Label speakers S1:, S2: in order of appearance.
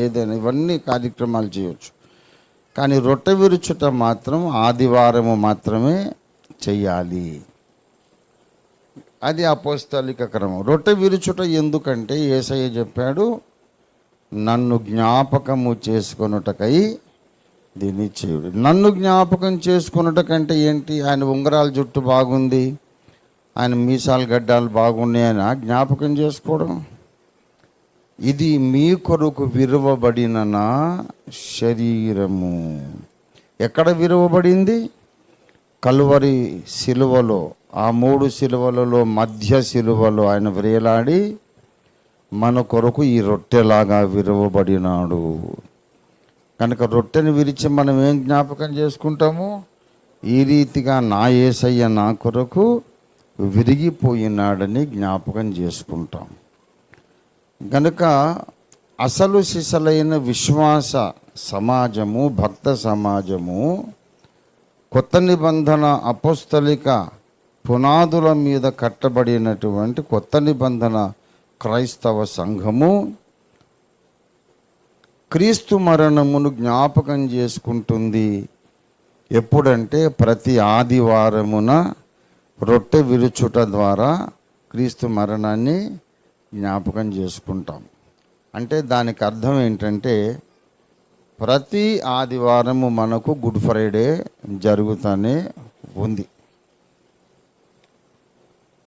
S1: ఏదైనా ఇవన్నీ కార్యక్రమాలు చేయవచ్చు. కానీ రొట్టె విరుచుట మాత్రం ఆదివారము మాత్రమే చెయ్యాలి. అది అపోస్తలిక క్రమం. రొట్టె విరుచుట ఎందుకంటే యేసయ్య చెప్పాడు, నన్ను జ్ఞాపకము చేసుకొనుటకై దీన్ని చేయుడు. నన్ను జ్ఞాపకం చేసుకొనుటకంటే ఏంటి? ఆయన ఉంగరాల జుట్టు బాగుంది, ఆయన మీసాలు గడ్డాలు బాగున్నాయని జ్ఞాపకం చేసుకోవడం. ఇది మీ కొరకు విరువబడిన నా శరీరము. ఎక్కడ విరువబడింది? కలువరి శిలువలో. ఆ 3 శిలువలలో మధ్య శిలువలో ఆయన వ్రేలాడి మన కొరకు ఈ రొట్టెలాగా విరువబడినాడు. కనుక రొట్టెని విరిచి మనం ఏం జ్ఞాపకం చేసుకుంటాము? ఈ రీతిగా నా యేసయ్య నా కొరకు విరిగిపోయినాడని జ్ఞాపకం చేసుకుంటాం. కనుక అసలు సిసలైన విశ్వాస సమాజము, భక్త సమాజము, కొత్త నిబంధన అపోస్తలిక పునాదుల మీద కట్టబడినటువంటి కొత్త నిబంధన క్రైస్తవ సంఘము క్రీస్తు మరణమును జ్ఞాపకం చేసుకుంటుంది. ఎప్పుడంటే ప్రతి ఆదివారమున రొట్టె విరుచుట ద్వారా క్రీస్తు మరణాన్ని జ్ఞాపకం చేసుకుంటాం. అంటే దానికి అర్థం ఏంటంటే ప్రతి ఆదివారము మనకు గుడ్ ఫ్రైడే జరుగుతూనే ఉంది.